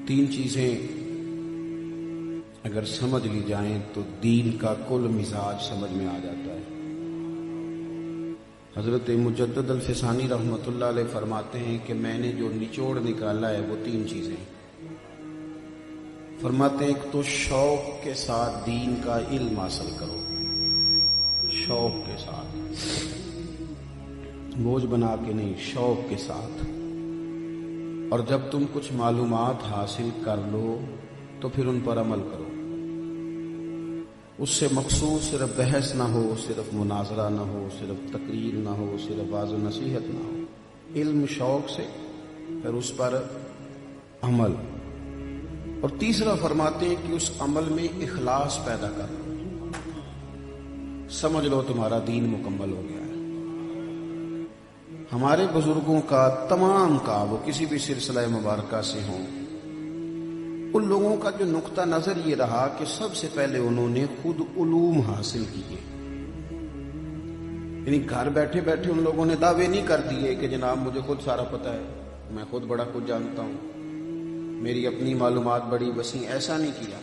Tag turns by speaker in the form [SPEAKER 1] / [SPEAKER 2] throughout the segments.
[SPEAKER 1] तीन चीजें अगर समझ ली जाएं तो दीन का कुल मिजाज समझ में आ जाता है। हजरत मुजद्दद अल-फिसानी रहमतुल्लाह अलैह फरमाते हैं कि मैंने जो निचोड़ निकाला है वो तीन चीजें। फरमाते हैं एक तो शौक के साथ दीन का इल्म हासिल करो, शौक के साथ, बोझ बना के नहीं, शौक के साथ। और जब तुम कुछ मालूमात हासिल कर लो तो फिर उन पर अमल करो। उससे मकसूद सिर्फ बहस ना हो, सिर्फ मुनाजरा ना हो, सिर्फ तकरीर ना हो, सिर्फ वाज़ नसीहत ना हो। इल्म शौक से, फिर उस पर अमल। और तीसरा फरमाते हैं कि उस अमल में इखलास पैदा कर लो। समझ लो तुम्हारा दीन मुकम्मल हो गया है। हमारे बुजुर्गों का तमाम का, वो किसी भी सिलसिला मुबारका से हों, उन लोगों का जो नुक्ता नजर ये रहा कि सबसे पहले उन्होंने खुद उलूम हासिल किए। यानी घर बैठे बैठे उन लोगों ने दावे नहीं कर दिए कि जनाब मुझे खुद सारा पता है, मैं खुद बड़ा कुछ जानता हूं, मेरी अपनी मालूमात बड़ी वसी, ऐसा नहीं किया।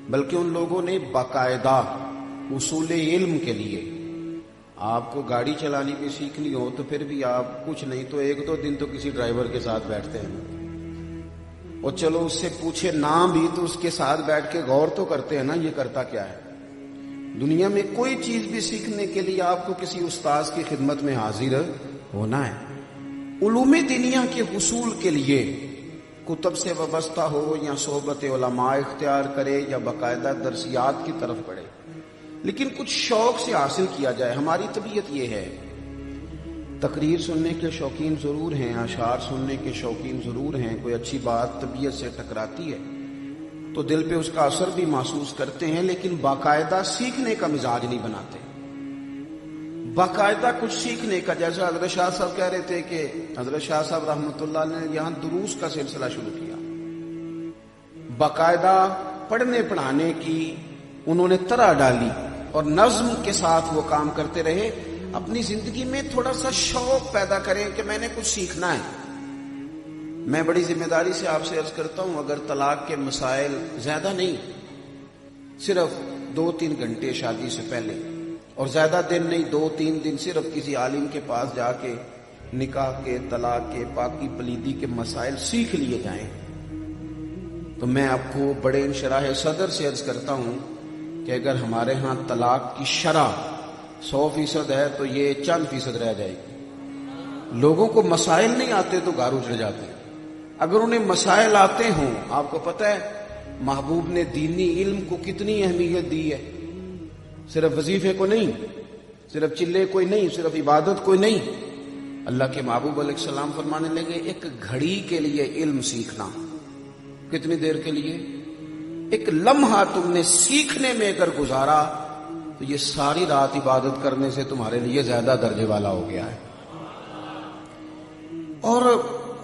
[SPEAKER 1] बल्कि उन लोगों ने बाकायदा उसूल इल्म के लिए, आपको गाड़ी चलानी भी सीखनी हो तो फिर भी आप कुछ नहीं तो एक दो दिन तो किसी ड्राइवर के साथ बैठते हैं, और चलो उससे पूछे ना भी तो उसके साथ बैठ के गौर तो करते हैं ना, ये करता क्या है। दुनिया में कोई चीज भी सीखने के लिए आपको किसी उस्ताद की खिदमत में हाजिर होना है। उलूम दुनिया के हुसूल के लिए कुतब से वाबस्ता हो या सोहबत उलमा इख्तियार करे या बाकायदा दरसियात की तरफ पढ़े, लेकिन कुछ शौक से हासिल किया जाए। हमारी तबीयत ये है, तकरीर सुनने के शौकीन जरूर हैं, अशार सुनने के शौकीन जरूर हैं, कोई अच्छी बात तबीयत से टकराती है तो दिल पे उसका असर भी महसूस करते हैं, लेकिन बाकायदा सीखने का मिजाज नहीं बनाते। बाकायदा कुछ सीखने का, जैसा हजरत शाह साहब कह रहे थे कि हजरत शाह साहब रहमतुल्लाह ने यहां दुरूस का सिलसिला शुरू किया, बाकायदा पढ़ने पढ़ाने की उन्होंने तरह डाली और नज्म के साथ वो काम करते रहे। अपनी जिंदगी में थोड़ा सा शौक पैदा करें कि मैंने कुछ सीखना है। मैं बड़ी जिम्मेदारी से आपसे अर्ज करता हूं, अगर तलाक के मसाइल ज्यादा नहीं, सिर्फ 2-3 घंटे शादी से पहले, और ज्यादा दिन नहीं, 2-3 दिन सिर्फ किसी आलिम के पास जाके निकाह के, तलाक के, पाकी पलीदी के मसाइल सीख लिए जाएं, तो मैं आपको बड़े इंशराह सदर से अर्ज करता हूं कि अगर हमारे यहां तलाक की शरह 100% है तो ये चंद फीसद रह जाएगी। लोगों को मसाइल नहीं आते तो घर उजड़ जाते हैं। अगर उन्हें मसाइल आते हों, आपको पता है महबूब ने दीनी इल्म को कितनी अहमियत दी है। सिर्फ वजीफे को नहीं, सिर्फ चिल्ले कोई नहीं, सिर्फ इबादत कोई नहीं। अल्लाह के महबूब अलैहिस्सलाम फरमाने लगे, एक घड़ी के लिए इल्म सीखना। कितनी देर के लिए? एक लम्हा तुमने सीखने में अगर गुजारा तो ये सारी रात इबादत करने से तुम्हारे लिए ज्यादा दर्जे वाला हो गया है। और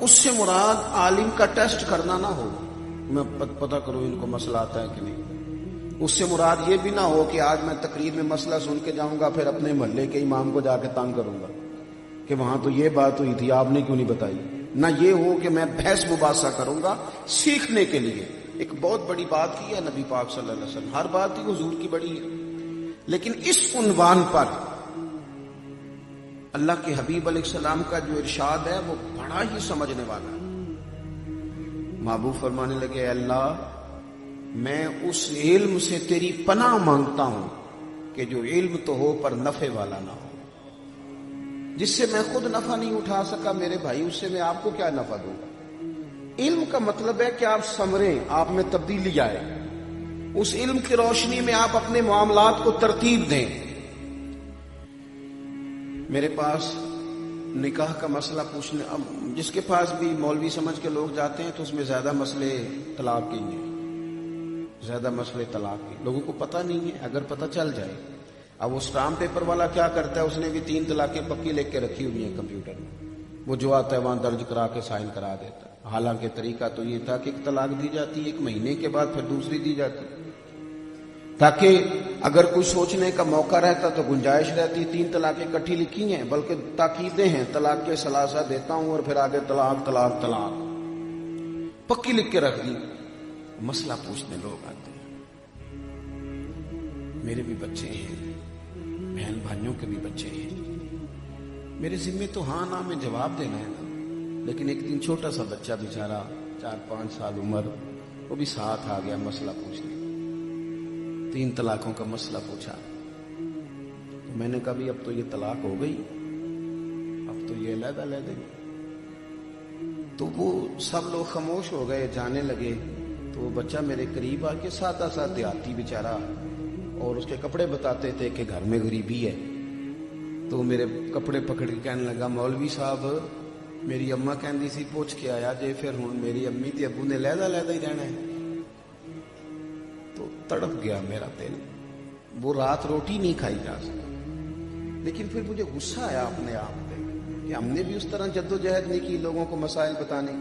[SPEAKER 1] उससे मुराद आलिम का टेस्ट करना ना हो, मैं पता करूं इनको मसला आता है कि नहीं। उससे मुराद ये भी ना हो कि आज मैं तकरीर में मसला सुन के जाऊंगा, फिर अपने मोहल्ले के इमाम को जाके तंग करूंगा कि वहां तो ये बात हुई थी, आपने क्यों नहीं बताई। ना ये हो कि मैं बहस मुबासा करूंगा सीखने के लिए। एक बहुत बड़ी बात की है नबी पाक सल्लल्लाहु अलैहि वसल्लम, हर बात ही हुजूर की बड़ी है, लेकिन इस उन्वान पर अल्लाह के हबीब अलैहिस्सलाम का जो इरशाद है वो बड़ा ही समझने वाला है। महबूब फरमाने लगे, अल्लाह मैं उस इल्म से तेरी पनाह मांगता हूं कि जो इल्म तो हो पर नफे वाला ना हो। जिससे मैं खुद नफा नहीं उठा सका मेरे भाई, उससे मैं आपको क्या नफा दूंगा। इल्म का मतलब है कि आप समरें, आप में तब्दीली आए, उस इल्म की रोशनी में आप अपने मामलात को तरतीब दें। मेरे पास निकाह का मसला पूछने, अब जिसके पास भी मौलवी समझ के लोग जाते हैं तो उसमें ज्यादा मसले तलाक के हैं, ज्यादा मसले तलाक के लोगों को पता नहीं है। अगर पता चल जाए, अब वो स्टाम्प पेपर वाला क्या करता है, उसने भी 3 तलाकें पक्की लिख के रखी हुई है कंप्यूटर में, वो जो आता है वहां दर्ज करा के साइन करा देता है। हालांकि तरीका तो ये था कि एक तलाक दी जाती, 1 महीने के बाद फिर दूसरी दी जाती, ताकि अगर कोई सोचने का मौका रहता तो गुंजाइश रहती। 3 तलाकें इकट्ठी लिखी हैं, बल्कि ताकीदें हैं, तलाक के सलासा देता हूं और फिर आगे तलाक तलाक तलाक। पक्की लिख के रख दी। मसला पूछने लोग आते हैं, मेरे भी बच्चे हैं, बहन भाइयों के भी बच्चे हैं, मेरे जिम्मे तो हाँ ना में जवाब देना है ना। लेकिन एक दिन छोटा सा बच्चा बेचारा 4-5 साल उम्र, वो भी साथ आ गया मसला पूछने। 3 तलाकों का मसला पूछा। तो मैंने कहा भी अब तो ये तलाक हो गई, अब तो ये अलग अलग है। तो वो सब लोग खामोश हो गए, जाने लगे। तो वो बच्चा मेरे करीब आके सादा सा देहाती बेचारा, और उसके कपड़े बताते थे कि घर में गरीबी है। तो मेरे कपड़े पकड़ के कहने लगा, मौलवी साहब मेरी अम्मा कहती सी पूछ के आया जे, फिर हुण मेरी अम्मी ते अबू ने लहदा लहदा ही रहना है। तो तड़प गया मेरा दिल। वो रात रोटी नहीं खाई जा सका। लेकिन फिर मुझे गुस्सा आया अपने आप पे कि हमने भी उस तरह जद्दोजहद नहीं की लोगों को मसाइल बताने।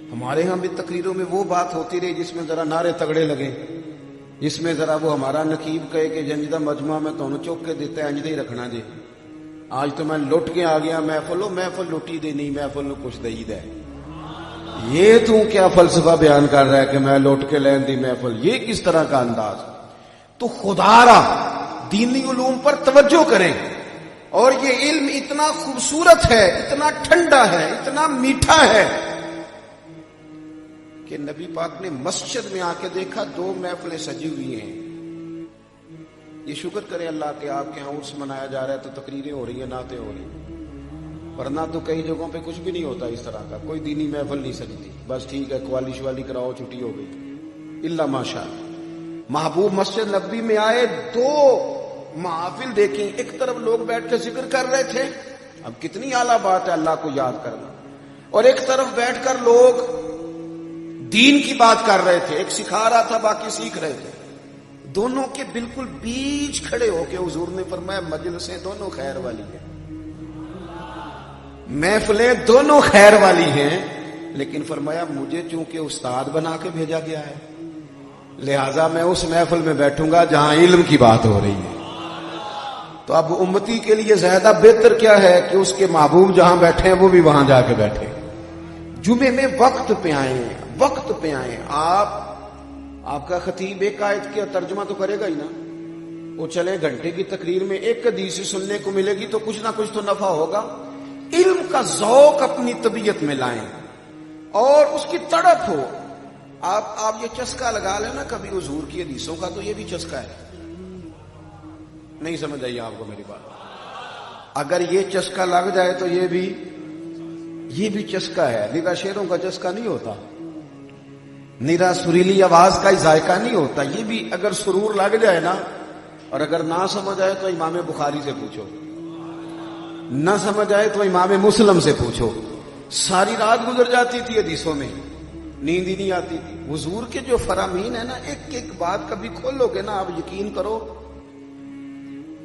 [SPEAKER 1] हमारे यहाँ भी तकरीरों में वो बात होती रही जिसमें जरा नारे तगड़े लगे, जिसमें जरा वो हमारा नकीब कहे कि जंजिदा मजमा में तो चौक के देते हैं, अंजदे ही रखना जी। आज तो मैं लुट के आ गया महफिलो, महफिल लुटी दे नहीं, महफिल ने कुछ दई दे। ये तू क्या फलसफा बयान कर रहा है कि मैं लुट के लैन दी महफिल, ये किस तरह का अंदाज। तो खुदारा दीनी उलूम पर तवज्जो करें। और ये इल्म इतना खूबसूरत है, इतना ठंडा है, इतना मीठा है कि नबी पाक ने मस्जिद में आके देखा 2 महफिलें सजी हुई हैं। ये शुक्र करें अल्लाह के आपके यहाँ उर्स मनाया जा रहा है तो तकरीरें हो रही हैं, नाते हो रही हैं, वरना तो कई जगहों पे कुछ भी नहीं होता इस तरह का, कोई दीनी महफिल नहीं सजती। बस ठीक है, कवाली शवाली कराओ, छुट्टी हो गई। इल्ला माशा महबूब मस्जिद नबी में आए, 2 महफिल देखें। एक तरफ लोग बैठ के जिक्र कर रहे थे, अब कितनी आला बात है अल्लाह को याद करना, और एक तरफ बैठकर लोग दीन की बात कर रहे थे। एक सिखा रहा था, बाकी सीख रहे थे। दोनों के बिल्कुल बीच खड़े होके हुजूर ने फरमाया, मजलिसें दोनों खैर वाली हैं, महफिलें दोनों खैर वाली हैं, लेकिन फरमाया मुझे चूंकि उस्ताद बना के भेजा गया है, लिहाजा मैं उस महफिल में बैठूंगा जहां इल्म की बात हो रही है। तो अब उम्मती के लिए ज्यादा बेहतर क्या है कि उसके महबूब जहां बैठे हैं वो भी वहां जाके बैठे। जुमे में वक्त पे आए, वक्त पे आए। आपका खतीब एक आयत का तर्जुमा तो करेगा ही ना, वो चले घंटे की तकरीर में एक हदीस सुनने को मिलेगी तो कुछ ना कुछ तो नफा होगा। इल्म का ज़ौक अपनी तबीयत में लाएं और उसकी तड़प हो। आप ये चस्का लगा लेना कभी हुजूर की हदीसों का, तो ये भी चस्का है। नहीं समझ आई आपको मेरी बात? अगर ये चस्का लग जाए तो ये भी चस्का है। निरा शेरों का चस्का नहीं होता, निरा सुरीली आवाज का जायका नहीं होता। ये भी अगर सुरूर लग जाए ना, और अगर ना समझ आए तो इमाम बुखारी से पूछो, ना समझ आए तो इमाम मुस्लिम से पूछो। सारी रात गुजर जाती थी हदीसों में, नींद ही नहीं आती थी। हुजूर के जो फरामीन है ना, एक एक बात कभी खोलोगे ना, आप यकीन करो,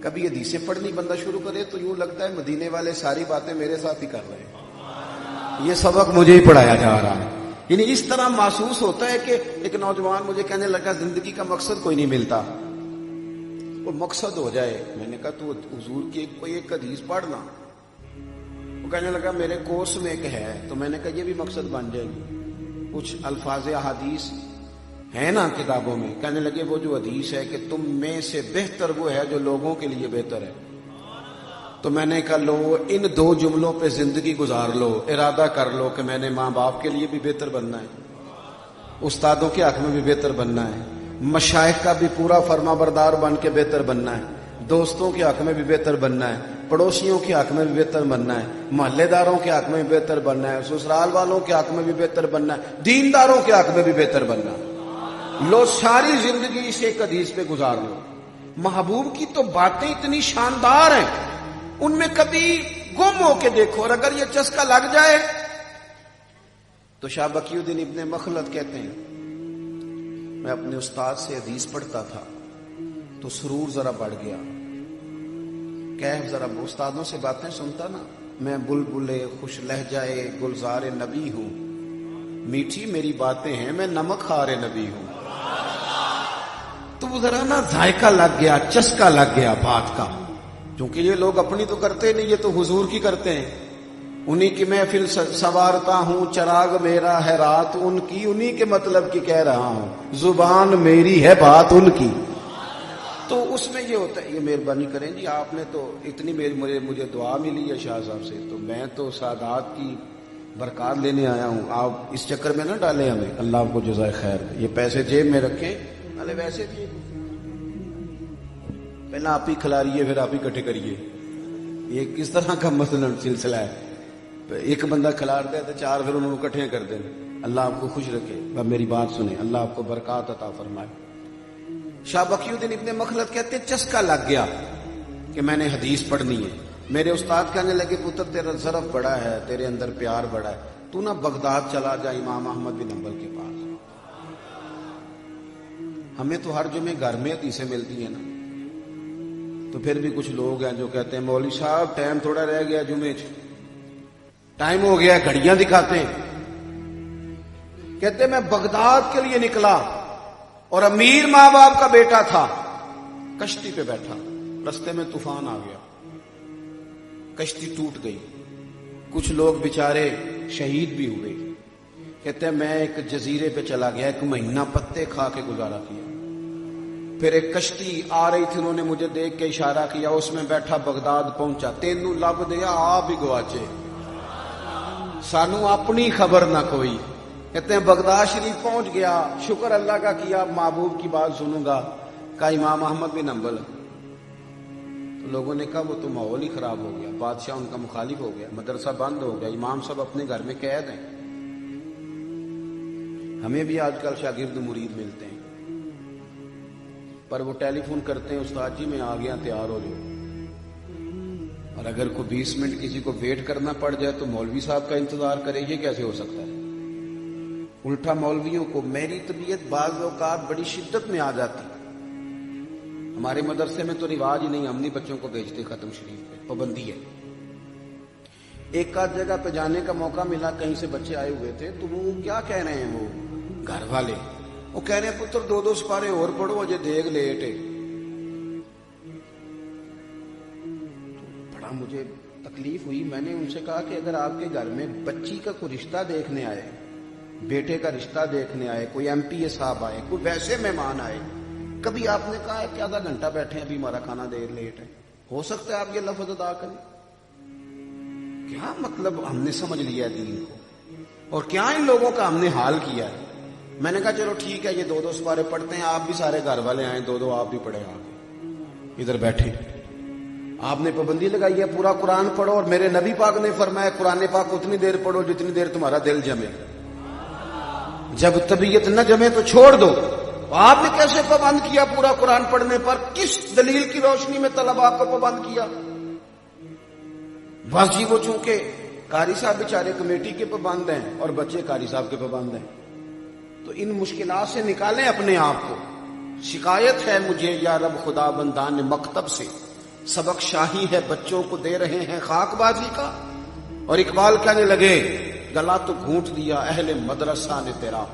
[SPEAKER 1] कभी हदीसें पढ़नी बंदा शुरू करे तो यूं लगता है मदीने वाले सारी बातें मेरे साथ ही कर रहे हैं, ये सबक मुझे ही पढ़ाया जा रहा है। यानी इस तरह महसूस होता है कि एक नौजवान मुझे कहने लगा जिंदगी का मकसद कोई नहीं मिलता, वो मकसद हो जाए। मैंने कहा तू हुजूर की कोई एक हदीस पढ़ना। वो कहने लगा मेरे कोर्स में एक है, तो मैंने कहा ये भी मकसद बन जाएगी। कुछ अल्फाज हदीस है ना किताबों में। कहने लगे वो जो हदीस है कि तुम में से बेहतर वो है जो लोगों के लिए बेहतर है। तो मैंने कहा लो इन 2 जुमलों पे जिंदगी गुजार लो, इरादा कर लो कि मैंने माँ बाप के लिए भी बेहतर बनना है, उस्तादों के हक में भी बेहतर बनना है, मशाइख का भी पूरा फर्माबरदार बन के बेहतर बनना है, दोस्तों के हक में भी बेहतर बनना है, पड़ोसियों के हक में भी बेहतर बनना है, मोहल्लेदारों के हक में भी बेहतर बनना है, ससुराल वालों के हक में भी बेहतर बनना है, दीनदारों के हक में भी बेहतर बनना है। लो सारी जिंदगी इस एक हदीस पे गुजार लो। महबूब की तो बातें इतनी शानदार हैं, उनमें कभी गुम होके देखो, और अगर ये चस्का लग जाए तो शाह बकीउद्दीन इब्ने मखलद कहते हैं, मैं अपने उस्ताद से हदीस पढ़ता था तो सुरूर जरा बढ़ गया, कैफ जरा उस्तादों से बातें सुनता ना, मैं बुलबुले खुश लहजाए गुलजारे नबी हूं, मीठी मेरी बातें हैं, मैं नमक खारे नबी हूं। तो वो जरा ना जायका लग गया, चस्का लग गया बात का। क्योंकि ये लोग अपनी तो करते नहीं, ये तो हुजूर की करते हैं। انہی کی محفل سوارتا ہوں، چراغ میرا ہے رات ان کی، انہی کے مطلب کی کہہ رہا ہوں، زبان میری ہے بات ان کی۔ تو اس میں یہ ہوتا ہے، یہ مہربانی کریں جی، آپ نے تو اتنی مجھے دعا ملی ہے شاہ صاحب سے، تو میں تو سعادات کی برکات لینے آیا ہوں، آپ اس چکر میں نہ ڈالیں ہمیں، اللہ آپ کو جزائے خیر دے۔ یہ پیسے جیب میں رکھیں، ارے ویسے بھی پہلے آپ ہی کھلاریے پھر آپ ہی اکٹھے کریے، یہ کس طرح کا مثلاً سلسلہ ہے؟ ایک بندہ کھلارتا ہے تو چار پھر انہوں نے اکٹھے کر دیں۔ اللہ آپ کو خوش رکھے، اب میری بات سنیں، اللہ آپ کو برکات عطا فرمائے۔ شاہ بقی الدین ابن مخلد کہتے چسکا لگ گیا کہ میں نے حدیث پڑھنی ہے۔ میرے استاد کہنے لگے پتر تیرا ظرف بڑا ہے، تیرے اندر پیار بڑا ہے، تو نہ بغداد چلا جا امام احمد بن حنبل کے پاس۔ ہمیں تو ہر جمعے گھر میں حدیثیں ملتی ہیں نا، تو پھر بھی کچھ لوگ ہیں جو کہتے ہیں مولوی صاحب ٹائم تھوڑا رہ گیا، جمعے ٹائم ہو گیا، گھڑیاں دکھاتے ہیں۔ کہتے میں بغداد کے لیے نکلا اور امیر ماں باپ کا بیٹا تھا، کشتی پہ بیٹھا، رستے میں طوفان آ گیا، کشتی ٹوٹ گئی، کچھ لوگ بیچارے شہید بھی ہوئے۔ کہتے ہیں میں ایک جزیرے پہ چلا گیا، 1 مہینہ پتے کھا کے گزارا کیا۔ پھر ایک کشتی آ رہی تھی، انہوں نے مجھے دیکھ کے اشارہ کیا، اس میں بیٹھا بغداد پہنچا، تینوں لب دیا آپ ہی گواچے، سانو اپنی خبر نہ کوئی۔ کہتے ہیں بغداد شریف پہنچ گیا، شکر اللہ کا کیا، محبوب کی بات سنوں گا، کہا امام احمد بن حنبل۔ تو لوگوں نے کہا وہ تو ماحول ہی خراب ہو گیا، بادشاہ ان کا مخالف ہو گیا، مدرسہ بند ہو گیا، امام صاحب اپنے گھر میں قید ہیں۔ ہمیں بھی آج کل شاگرد مرید ملتے ہیں، پر وہ ٹیلی فون کرتے ہیں استاد جی میں آ گیا، تیار ہو جاؤ۔ اور اگر کوئی 20 منٹ کسی کو ویٹ کرنا پڑ جائے تو مولوی صاحب کا انتظار کرے، یہ کیسے ہو سکتا ہے؟ الٹا مولویوں کو میری طبیعت بعض اوقات بڑی شدت میں آ جاتی، ہمارے مدرسے میں تو رواج ہی نہیں، ہم نہیں بچوں کو بھیجتے ختم شریف پہ، پابندی ہے۔ ایک آدھ جگہ پہ جانے کا موقع ملا، کہیں سے بچے آئے ہوئے تھے، تو وہ کیا کہہ رہے ہیں، وہ گھر والے وہ کہہ رہے ہیں پتر 2 سپارے اور پڑھو، اجے دیگ لیٹ ہے۔ بڑا مجھے تکلیف ہوئی، میں نے ان سے کہا کہ اگر آپ کے گھر میں بچی کا کوئی رشتہ دیکھنے آئے، بیٹے کا رشتہ دیکھنے آئے، کوئی ایم پی اے صاحب آئے، کوئی ویسے مہمان آئے، کبھی آپ نے کہا ہے کہ آدھا گھنٹہ بیٹھے ابھی ہمارا کھانا دیر لیٹ ہے؟ ہو سکتا ہے آپ یہ لفظ ادا کریں؟ کیا مطلب ہم نے سمجھ لیا ہے دین کو، اور کیا ان لوگوں کا ہم نے حال کیا ہے۔ میں نے کہا چلو ٹھیک ہے، یہ 2 سپارے پڑھتے ہیں، آپ بھی سارے گھر والے آئیں، 2 آپ بھی پڑھے، آپ ادھر بیٹھے۔ آپ نے پابندی لگائی ہے پورا قرآن پڑھو، اور میرے نبی پاک نے فرمایا قرآن پاک اتنی دیر پڑھو جتنی دیر تمہارا دل جمے، جب طبیعت نہ جمے تو چھوڑ دو۔ آپ نے کیسے پابند کیا پورا قرآن پڑھنے پر؟ کس دلیل کی روشنی میں طلباء کو پابند کیا؟ بس جی وہ چونکہ قاری صاحب بیچارے کمیٹی کے پابند ہیں اور بچے قاری صاحب کے پابند ہیں، تو ان مشکلات سے نکالیں اپنے آپ کو۔ شکایت ہے مجھے یا رب خدا بندان مکتب سے، سبق شاہی ہے بچوں کو دے رہے ہیں خاک بازی کا۔ اور اقبال کہنے لگے گلا تو گھونٹ دیا اہل مدرسہ نے تیرا،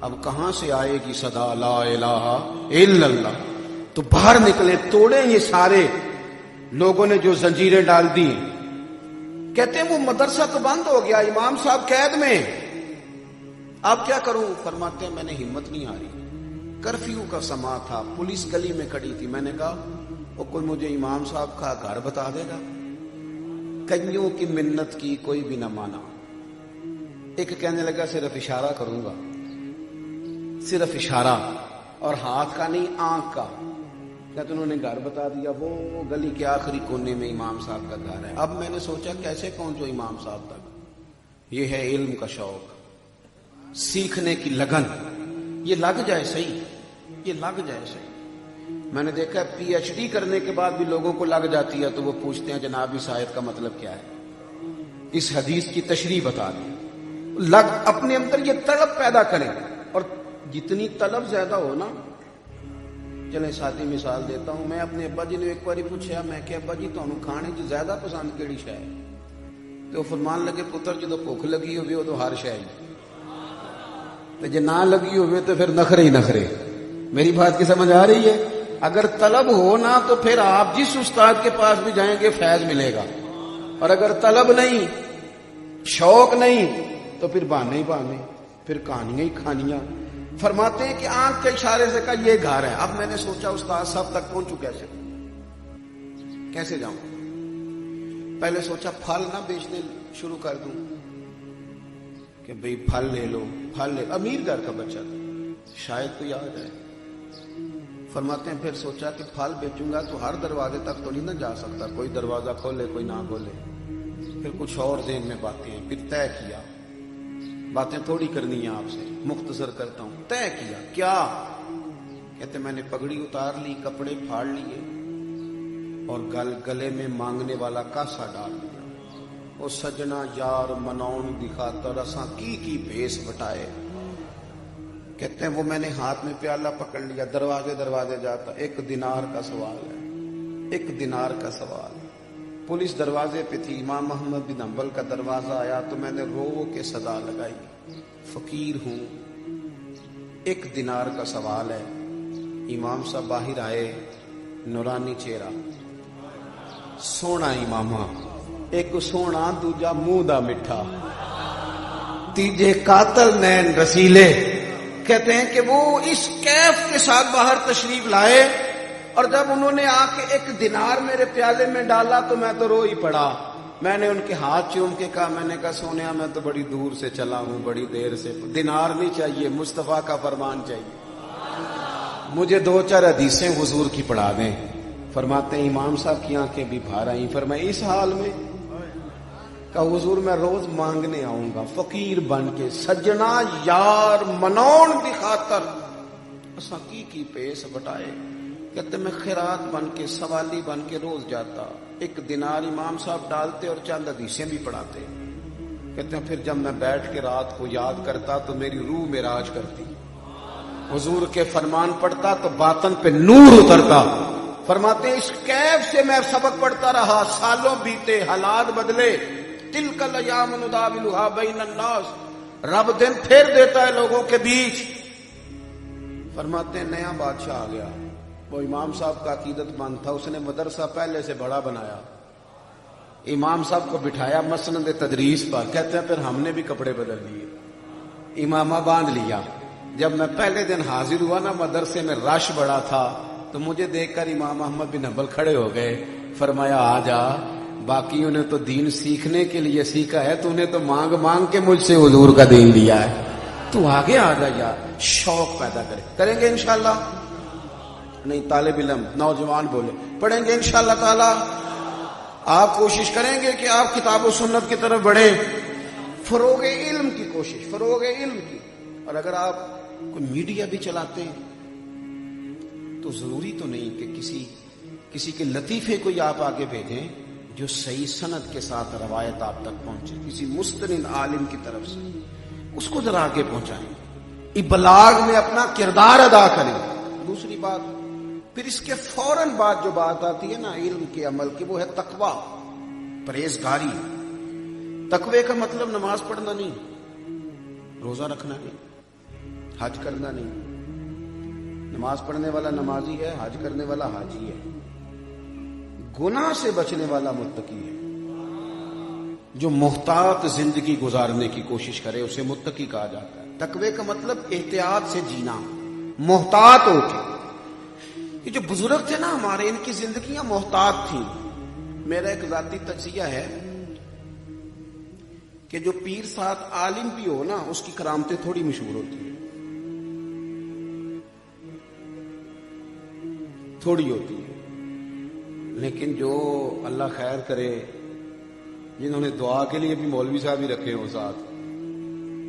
[SPEAKER 1] اب کہاں سے آئے گی صدا لا الہ الا اللہ۔ تو باہر نکلے، توڑے یہ سارے لوگوں نے جو زنجیریں ڈال دی۔ کہتے ہیں وہ مدرسہ تو بند ہو گیا، امام صاحب قید میں، اب کیا کروں؟ فرماتے ہیں میں نے ہمت نہیں ہاری، کرفیو کا سما تھا، پولیس گلی میں کھڑی تھی، میں نے کہا وہ کوئی مجھے امام صاحب کا گھر بتا دے گا؟ کئیوں کی منت کی کوئی بھی نہ مانا۔ ایک کہنے لگا صرف اشارہ کروں گا، صرف اشارہ، اور ہاتھ کا نہیں آنکھ کا۔ کہتے انہوں نے گھر بتا دیا، وہ گلی کے آخری کونے میں امام صاحب کا گھر ہے۔ اب میں نے سوچا کیسے پہنچو امام صاحب تک؟ یہ ہے علم کا شوق، سیکھنے کی لگن، یہ لگ جائے صحیح، یہ لگ جائے صحیح۔ میں نے دیکھا پی ایچ ڈی کرنے کے بعد بھی لوگوں کو لگ جاتی ہے، تو وہ پوچھتے ہیں جناب اس آیت کا مطلب کیا ہے، اس حدیث کی تشریح بتا دیں۔ لگ اپنے اندر یہ طلب پیدا کریں، اور جتنی طلب زیادہ ہو نا، چلیں ساتھی مثال دیتا ہوں، میں اپنے ابا جی نے ایک باری پوچھا، میں کہ ابا جی تمہیں کھانے چ زیادہ پسند کیڑی شے ہے؟ تو وہ فرمان لگے پتر جدو بھوک لگی ہوئی تو ہر شے، جے نہ لگی ہوئے تو پھر نخرے ہی نخرے۔ میری بات کی سمجھ آ رہی ہے؟ اگر طلب ہو نا تو پھر آپ جس استاد کے پاس بھی جائیں گے فیض ملے گا، اور اگر طلب نہیں शौक नहीं तो फिर बहाने ही बहाने, फिर कहानियां ही कहानियां। फरमाते हैं कि आंख के इशारे से कहा ये घर है। अब मैंने सोचा उस्ताद साहब तक पहुंचू कैसे जाऊं। पहले सोचा फल ना बेचने शुरू कर दूं कि भाई फल ले लो, फल ले। अमीर घर का बच्चा था, शायद कोई आ जाए। फरमाते हैं फिर सोचा कि फल बेचूंगा तो हर दरवाजे तक तो नहीं ना जा सकता, कोई दरवाजा खोले कोई ना खोले। फिर कुछ और ज़हन में बातें, फिर तय किया, बातें थोड़ी करनी है आपसे, मुख्तसर करता हूं। तय किया क्या? कहते मैंने पगड़ी उतार ली, कपड़े फाड़ लिए और गले में मांगने वाला कासा डाल दिया। वो सजना यार मनौन दिखाता रसा की भेस बटाए। कहते हैं वो मैंने हाथ में प्याला पकड़ लिया, दरवाजे दरवाजे जाता। 1 दिनार का सवाल है, 1 दिनार का सवाल। पुलिस दरवाजे पे थी, इमाम अहमद बिन हंबल का दरवाजा आया तो मैंने रो के सदा लगाई, फकीर हूं, 1 दिनार का सवाल है। इमाम साहब बाहर आए, नूरानी चेहरा, सोना इमामा, एक सोना दूजा मुंह दा मिठा, तीजे कातल नैन रसीले। कहते हैं कि वो इस कैफ के साथ बाहर तशरीफ लाए और जब उन्होंने आके 1 दिनार मेरे प्याले में डाला तो मैं तो रो ही पड़ा। मैंने उनके हाथ चूम के कहा, मैंने कहा सोनिया मैं तो बड़ी दूर से चला हूं, बड़ी देर से, दिनार नहीं चाहिए, मुस्तफा का फरमान चाहिए, मुझे 2-4 हदीसें हुजूर की पढ़ा दें। फरमाते हैं इमाम साहब की आंखें भी बाहर आई। फरमाए इस हाल में? कहा हुजूर मैं रोज मांगने आऊंगा फकीर बन के, सजना यार मनौन दिखातर असा की पेश बटाए। कहते मैं खैरात बन के, सवाली बन के रोज जाता, 1 दिनार इमाम साहब डालते और चंद हदीसें भी पढ़ाते। कहते हैं फिर जब मैं बैठ के रात को याद करता तो मेरी रूह मेराज करती, हुजूर के फरमान पढ़ता तो बातन पे नूर उतरता। फरमाते इस कैफ से मैं सबक पढ़ता रहा, सालों बीते, हालात बदले, तिलकल अय्याम नुदाविलुहा बैनन नास, रब दिन फिर देता है लोगों के बीच। फरमाते हैं नया बादशाह आ गया, वो इमाम साहब का अकीदतमंद था, उसने मदरसा पहले से बड़ा बनाया, इमाम साहब को बिठाया मसनद तदरीस पर। कहते हैं फिर हमने भी कपड़े बदल लिए, इमामा बांध लिया। जब मैं पहले दिन हाजिर हुआ ना, मदरसे में रश बड़ा था, तो मुझे देखकर इमाम अहमद बिन हंबल खड़े हो गए। फरमाया आ जा, बाकियों ने तो दीन सीखने के लिए सीखा है, तूने तो मांग मांग के मुझसे हुजूर का दीन लिया है, तू आगे आ जा यार। शौक पैदा करेंगे इंशाल्लाह। नहीं तालिब इल्म नौजवान बोले पढ़ेंगे इंशाल्लाह ताला। आप कोशिश करेंगे कि आप किताब और सुन्नत की तरफ बढ़े, फरोगे इल्म की कोशिश, फरोगे इल्म की। और अगर आप कोई मीडिया भी चलाते हैं तो जरूरी तो नहीं कि किसी के लतीफे को आप आगे भेजें जो सही सनद के साथ रवायत आप तक पहुंचे, किसी मुस्तनिद आलिम की तरफ से, उसको जरा आगे पहुंचाएं, इबलाग में अपना किरदार अदा करें। दूसरी बात, फिर इसके फौरन बाद जो बात आती है ना इल्म के अमल की, वो है तकवा, परहेजगारी। तकवे का मतलब नमाज पढ़ना नहीं, रोजा रखना नहीं, हज करना नहीं। नमाज पढ़ने वाला नमाजी है, हज करने वाला हाजी है। गुनाह से बचने वाला मुत्तकी है। जो मुहतात जिंदगी गुजारने की कोशिश करे उसे मुत्तकी कहा जाता है। तकवे का मतलब एहतियात से जीना, मुहतात होके। ये जो बुजुर्ग थे ना हमारे, इनकी जिंदगियां मुहतात थी। मेरा एक जाती तज्जिया है कि जो पीर साथ आलिम भी हो ना, उसकी करामतें थोड़ी मशहूर होती है, थोड़ी होती है। लेकिन जो अल्लाह खैर करे, जिन्होंने दुआ के लिए भी मौलवी साहब ही रखे हो साथ,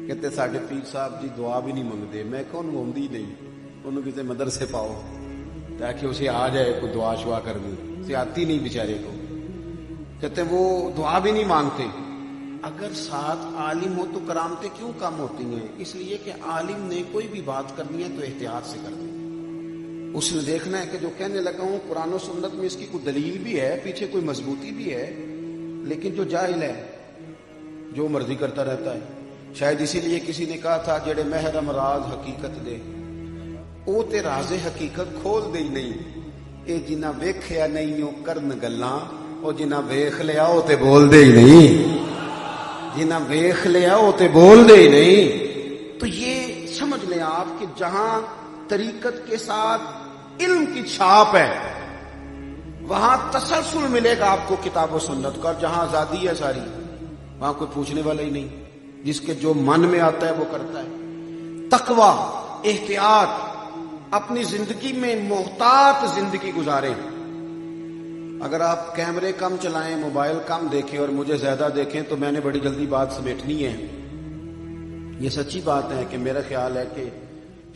[SPEAKER 1] कहते साढ़े पीर साहब जी दुआ भी नहीं मंगते। मैं कौन मंगती नहीं, उन्होंने किसी मदरसे पाओ ताकि उसे आ जाए कोई दुआ शुआ करनी, उसे आती नहीं बेचारे को। कहते वो दुआ भी नहीं मांगते। अगर साथ आलिम हो तो करामतें क्यों कम होती हैं? इसलिए कि आलिम ने कोई भी बात करनी है तो एहतियात से करनी है। उसने देखना है कि जो कहने लगा हूं कुरान और सुन्नत में इसकी कोई दलील भी है, पीछे कोई मजबूती भी है। लेकिन जो जाहिल है, जो मर्जी करता रहता है। शायद इसीलिए किसी ने कहा था जेड़े महरम राज हकीकत दे, ओ ते राजे हकीकत खोल दे ही नहीं। ये जिन्ना वेख्या नहीं ओ करन गल्लां, ओ जिन्ना वेख लिया ओ ते बोल दे ही नहीं। جنہیں ویخ لیا وہ تے بول دے ہی نہیں. تو یہ سمجھ لیں آپ کہ جہاں طریقت کے ساتھ علم کی چھاپ ہے وہاں تسلسل ملے گا آپ کو کتاب و سنت کا. اور جہاں آزادی ہے ساری وہاں کوئی پوچھنے والا ہی نہیں, جس کے جو من میں آتا ہے وہ کرتا ہے. تقوی, احتیاط, اپنی زندگی میں محتاط زندگی گزاریں. اگر آپ کیمرے کم چلائیں, موبائل کم دیکھیں اور مجھے زیادہ دیکھیں تو میں نے بڑی جلدی بات سمیٹنی ہے. یہ سچی بات ہے کہ میرا خیال ہے کہ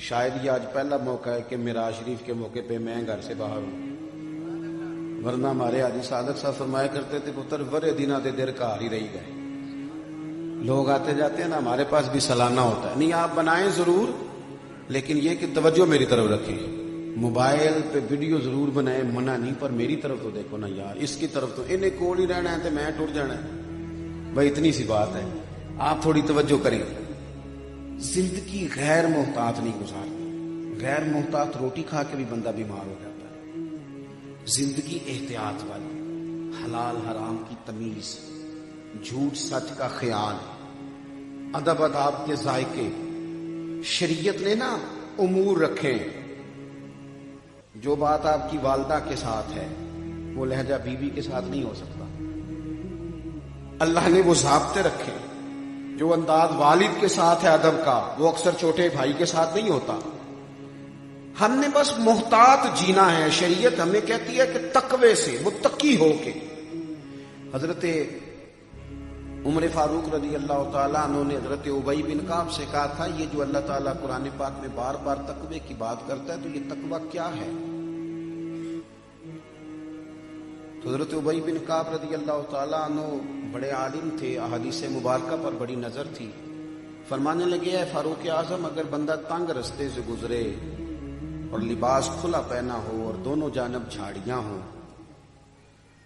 [SPEAKER 1] شاید یہ آج پہلا موقع ہے کہ معراج شریف کے موقع پہ میں گھر سے باہر ہوں, ورنہ ہمارے حاجی صادق صاحب فرمایا کرتے تھے پتر ورے دینہ دے دیر کار ہی رہی گئے. لوگ آتے جاتے ہیں نا, ہمارے پاس بھی سالانہ ہوتا ہے. نہیں آپ بنائیں ضرور, لیکن یہ کہ توجہ میری طرف رکھیں. موبائل پہ ویڈیو ضرور بنائیں, منع نہیں, پر میری طرف تو دیکھو نا یار. اس کی طرف تو انہیں کول ہی رہنا ہے تو میں ٹوٹ جانا ہے بھائی, اتنی سی بات ہے. آپ تھوڑی توجہ کریں. زندگی غیر محتاط نہیں گزارنی. غیر محتاط روٹی کھا کے بھی بندہ بیمار ہو جاتا ہے. زندگی احتیاط والی, حلال حرام کی تمیز, جھوٹ سچ کا خیال, ادب آداب کے ذائقے. شریعت نے نا امور رکھے. جو بات آپ کی والدہ کے ساتھ ہے وہ لہجہ بیوی کے ساتھ نہیں ہو سکتا. اللہ نے وہ ضابطے رکھے. جو انداز والد کے ساتھ ہے ادب کا, وہ اکثر چھوٹے بھائی کے ساتھ نہیں ہوتا. ہم نے بس محتاط جینا ہے. شریعت ہمیں کہتی ہے کہ تقوی سے, متقی ہو کے. حضرت عمر فاروق رضی اللہ تعالیٰ عنہ نے حضرت ابی بن کعب سے کہا تھا یہ جو اللہ تعالیٰ قرآن پاک میں بار بار تقوی کی بات کرتا ہے تو یہ تقوی کیا ہے؟ تو حضرت ابی بن کعب رضی اللہ تعالیٰ عنہ بڑے عالم تھے, احادیث مبارکہ پر بڑی نظر تھی. فرمانے لگے اے فاروق اعظم, اگر بندہ تنگ رستے سے گزرے اور لباس کھلا پہنا ہو اور دونوں جانب جھاڑیاں ہوں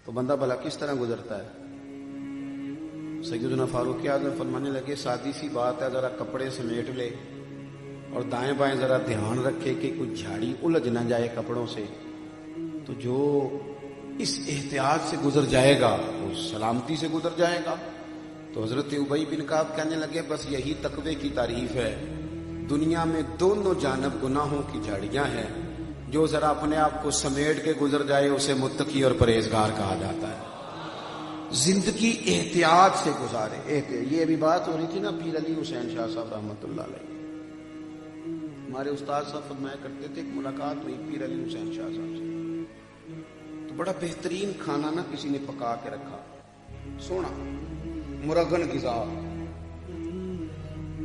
[SPEAKER 1] تو بندہ بھلا کس طرح گزرتا ہے؟ سیدنا فاروق اعظم فرمانے لگے سادی سی بات ہے, ذرا کپڑے سمیٹ لے اور دائیں بائیں ذرا دھیان رکھے کہ کوئی جھاڑی الجھ نہ جائے کپڑوں سے, تو جو اس احتیاط سے گزر جائے گا وہ سلامتی سے گزر جائے گا. تو حضرت ابی بن کعب کہنے لگے بس یہی تقوی کی تعریف ہے. دنیا میں دونوں جانب گناہوں کی جھاڑیاں ہیں. جو ذرا اپنے آپ کو سمیٹ کے گزر جائے اسے متقی اور پرہیزگار کہا جاتا ہے. زندگی احتیاط سے گزارے. یہ ابھی بات ہو رہی تھی نا پیر علی حسین شاہ صاحب رحمۃ اللہ علیہ. ہمارے استاد صاحب فرمایا کرتے تھے, ایک ملاقات ہوئی پیر علی حسین شاہ صاحب سے, تو بڑا بہترین کھانا نا کسی نے پکا کے رکھا, سونا مرغن غذا,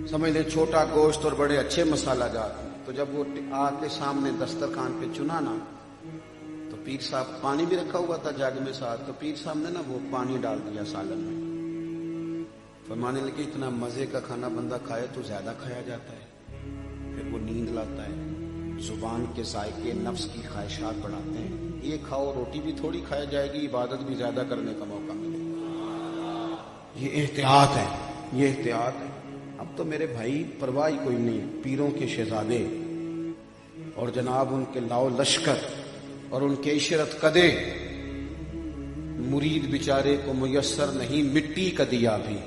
[SPEAKER 1] سمجھ لیں چھوٹا گوشت اور بڑے اچھے مسالہ جات. تو جب وہ آ کے سامنے دسترخوان پہ چنا نا تو پیر صاحب, پانی بھی رکھا ہوا تھا جگ میں ساتھ, تو پیر صاحب نے نا وہ پانی ڈال دیا سالن میں. فرمانے لگے اتنا مزے کا کھانا بندہ کھائے تو زیادہ کھایا جاتا ہے, پھر وہ نیند لاتا ہے. زبان کے ذائقے نفس کی خواہشات بڑھاتے ہیں. یہ کھاؤ, روٹی بھی تھوڑی کھائی جائے گی, عبادت بھی زیادہ کرنے کا موقع ملے گا. یہ احتیاط ہے, یہ احتیاط ہے. اب تو میرے بھائی پرواہ ہی کوئی نہیں. پیروں کے شہزادے اور جناب ان کے لاؤ لشکر اور ان کے عشرت قدے, مرید بیچارے کو میسر نہیں مٹی کا دیا بھی,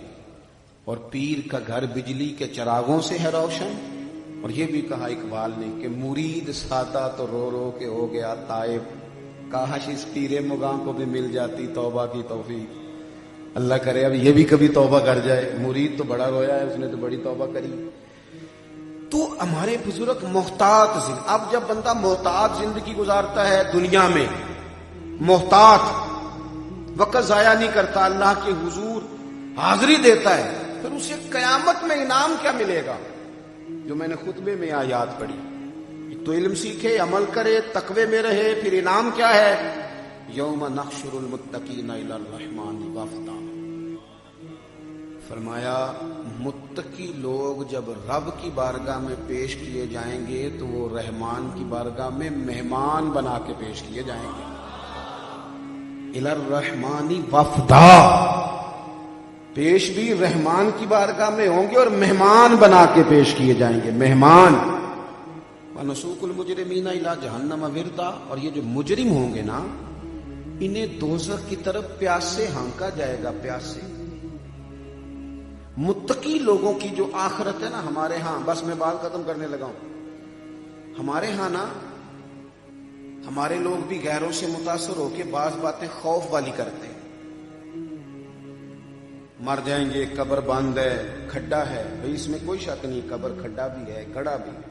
[SPEAKER 1] اور پیر کا گھر بجلی کے چراغوں سے ہے روشن. اور یہ بھی کہا اقبال نے کہ مرید سادہ تو رو رو کے ہو گیا تائب, کاش اس پیر مغاں کو بھی مل جاتی توبہ کی توفیق. اللہ کرے اب یہ بھی کبھی توبہ کر جائے. مرید تو بڑا رویا ہے, اس نے تو بڑی توبہ کری. تو ہمارے بزرگ محتاط زندگی. اب جب بندہ محتاط زندگی گزارتا ہے دنیا میں, محتاط, وقت ضائع نہیں کرتا, اللہ کے حضور حاضری دیتا ہے, پھر اسے قیامت میں انعام کیا ملے گا؟ جو میں نے خطبے میں آیات پڑھی, تو علم سیکھے, عمل کرے, تقوی میں رہے, پھر انعام کیا ہے؟ یوم نحشر المتقین الی الرحمن وفدا. فرمایا متقی لوگ جب رب کی بارگاہ میں پیش کیے جائیں گے تو وہ رحمان کی بارگاہ میں مہمان بنا کے پیش کیے جائیں گے. الی الرحمن وفدا, پیش بھی رحمان کی بارگاہ میں ہوں گے اور مہمان بنا کے پیش کیے جائیں گے. مہمان. وَنُسُوقُ الْمُجْرِمِينَ إِلَىٰ جَهَنَّمَ وِرْدًا. اور یہ جو مجرم ہوں گے نا, انہیں دوزخ کی طرف پیاس سے ہانکا جائے گا, پیاس سے. मुत्तकी लोगों की जो आखिरत है ना हमारे यहां, बस मैं बात खत्म करने लगा हूं, हमारे यहां ना हमारे लोग भी गैरों से मुतासर होकर बाज बातें खौफ वाली करते हैं। मर जाएंगे, कब्र बंद है, खड्डा है। भाई इसमें कोई शक नहीं, कब्र खड्डा भी है, गड़ा भी है।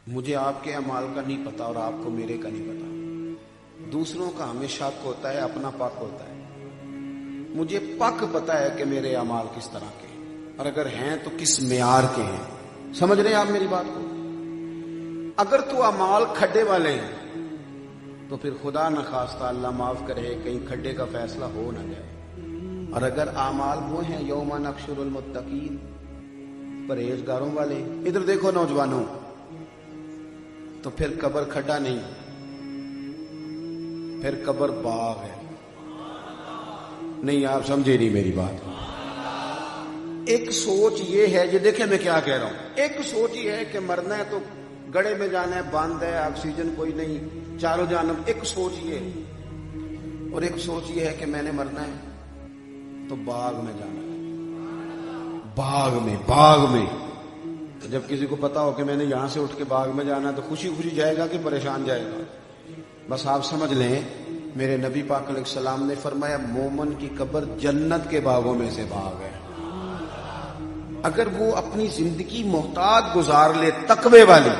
[SPEAKER 1] मुझे आपके अमाल का नहीं पता और आपको मेरे का नहीं पता। दूसरों का हमें शक होता है, अपना पक होता है। मुझे पक पता है कि मेरे अमाल किस तरह के हैं, और अगर हैं तो किस मेयार के हैं। समझ रहे हैं आप मेरी बात को? अगर तो अमाल खड्डे वाले हैं तो फिर खुदा न खास्ता, अल्लाह माफ करे, कहीं खड्डे का फैसला हो ना जाए। और अगर अमाल वो हैं यौमा नहशुरुल मुत्तकीन, परहेजगारों वाले, इधर देखो नौजवानों, तो फिर कब्र खड्डा नहीं, फिर कब्र बाग है। नहीं आप समझे नहीं मेरी बात। एक सोच ये है, ये देखे मैं क्या कह रहा हूं, एक सोच ये है कि मरना है तो गड़े में जाना है, बंद है, ऑक्सीजन कोई नहीं, चारों जानब, एक सोच ये है। और एक सोच ये है कि मैंने मरना है तो बाग में जाना है, बाग में। तो जब किसी को पता हो कि मैंने यहां से उठ के बाग में जाना है तो खुशी खुशी जाएगा कि परेशान जाएगा? बस आप समझ लें, मेरे नबी पाक अलैहिस्सलाम ने फरमाया मोमन की कब्र जन्नत के बागों में से बाग है। अगर वो अपनी जिंदगी मोहताज गुजार ले तकवे वाली,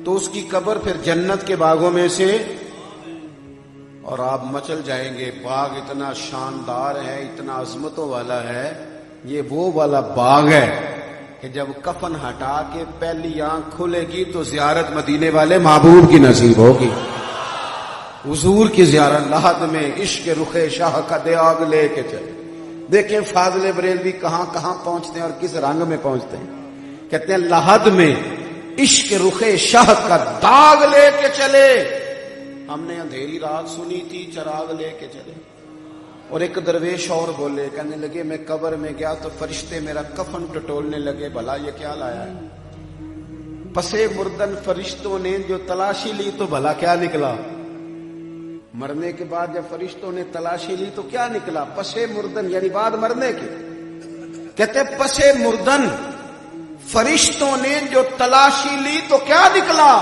[SPEAKER 1] तो उसकी कब्र फिर जन्नत के बागों में से। और आप मचल जाएंगे, बाग इतना शानदार है, इतना अजमतों वाला है, ये वो वाला बाग है कि जब कफन हटा के पहली आंख खुलेगी तो जियारत मदीने वाले महबूब की नसीब होगी। हुजूर की जियारत लहद में इश्क रुखे शाह का दे आग लेके चले। देखें फाज़िल बरेलवी कहां कहां पहुंचते हैं और किस रंग में पहुंचते हैं। कहते हैं लहद में इश्क रुखे शाह का दाग लेके चले। हमने अंधेरी रात सुनी थी, चराग लेके चले। और एक दरवेश और बोले, कहने लगे मैं कब्र में गया तो फरिश्ते मेरा कफन टटोलने लगे, भला ये क्या लाया है? पसे मुर्दन फरिश्तों ने जो तलाशी ली तो भला क्या निकला? मरने के बाद जब फरिश्तों ने तलाशी ली तो क्या निकला? पसे मुर्दन, यानी बाद मरने के। कहते पसे मुर्दन फरिश्तों ने जो तलाशी ली तो क्या निकला?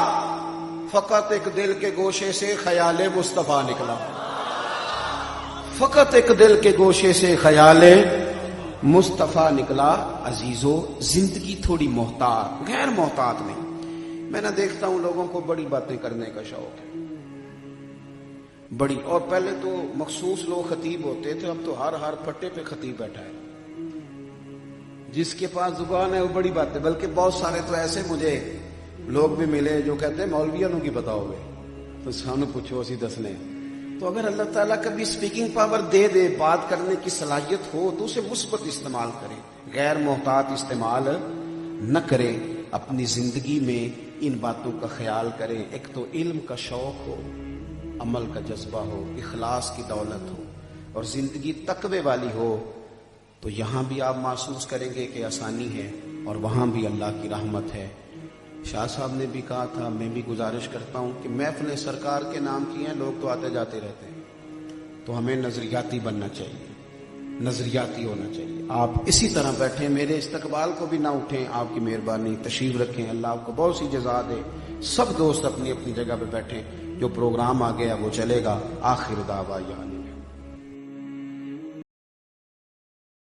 [SPEAKER 1] फकत एक दिल के गोशे से ख्याले मुस्तफा निकला। फकत एक दिल के गोशे से ख्याले मुस्तफा निकला। अजीजों, जिंदगी थोड़ी मोहतात, गैर मोहतात नहीं। मैं ना देखता हूं लोगों को बड़ी बातें करने का शौक है, बड़ी। और पहले तो मखसूस लोग खतीब होते थे, अब तो हर फट्टे पे खतीब बैठा है। जिसके पास जुबान है वो बड़ी बात है। बल्कि बहुत सारे तो ऐसे मुझे लोग भी मिले जो कहते हैं मौलवियों की बताओगे, तो सामने पूछो उसी दसने। तो अगर अल्लाह ताला कभी स्पीकिंग पावर दे, बात करने की सलाहियत हो तो उसे मुस्बत इस्तेमाल करें, गैर मोहतात इस्तेमाल न करें। अपनी जिंदगी में इन बातों का ख्याल करें। एक तो इल्म का शौक हो, अमल का जज्बा हो, इखलास की दौलत हो, और जिंदगी तकवे वाली हो, तो यहां भी आप महसूस करेंगे कि आसानी है और वहां भी अल्लाह की रहमत है। शाह साहब ने भी कहा था, मैं भी गुजारिश करता हूं कि महफिलें सरकार के नाम की हैं, लोग तो आते जाते रहते हैं, तो हमें नजरियाती बनना चाहिए, नजरियाती होना चाहिए। आप इसी तरह बैठे, मेरे इस्तकबाल को भी ना उठें, आपकी मेहरबानी, तशरीफ रखें, अल्लाह आपको बहुत सी जज़ा दे। सब दोस्त अपनी अपनी जगह पे बैठे, जो प्रोग्राम आ गया वो चलेगा। आखिर दावा यानी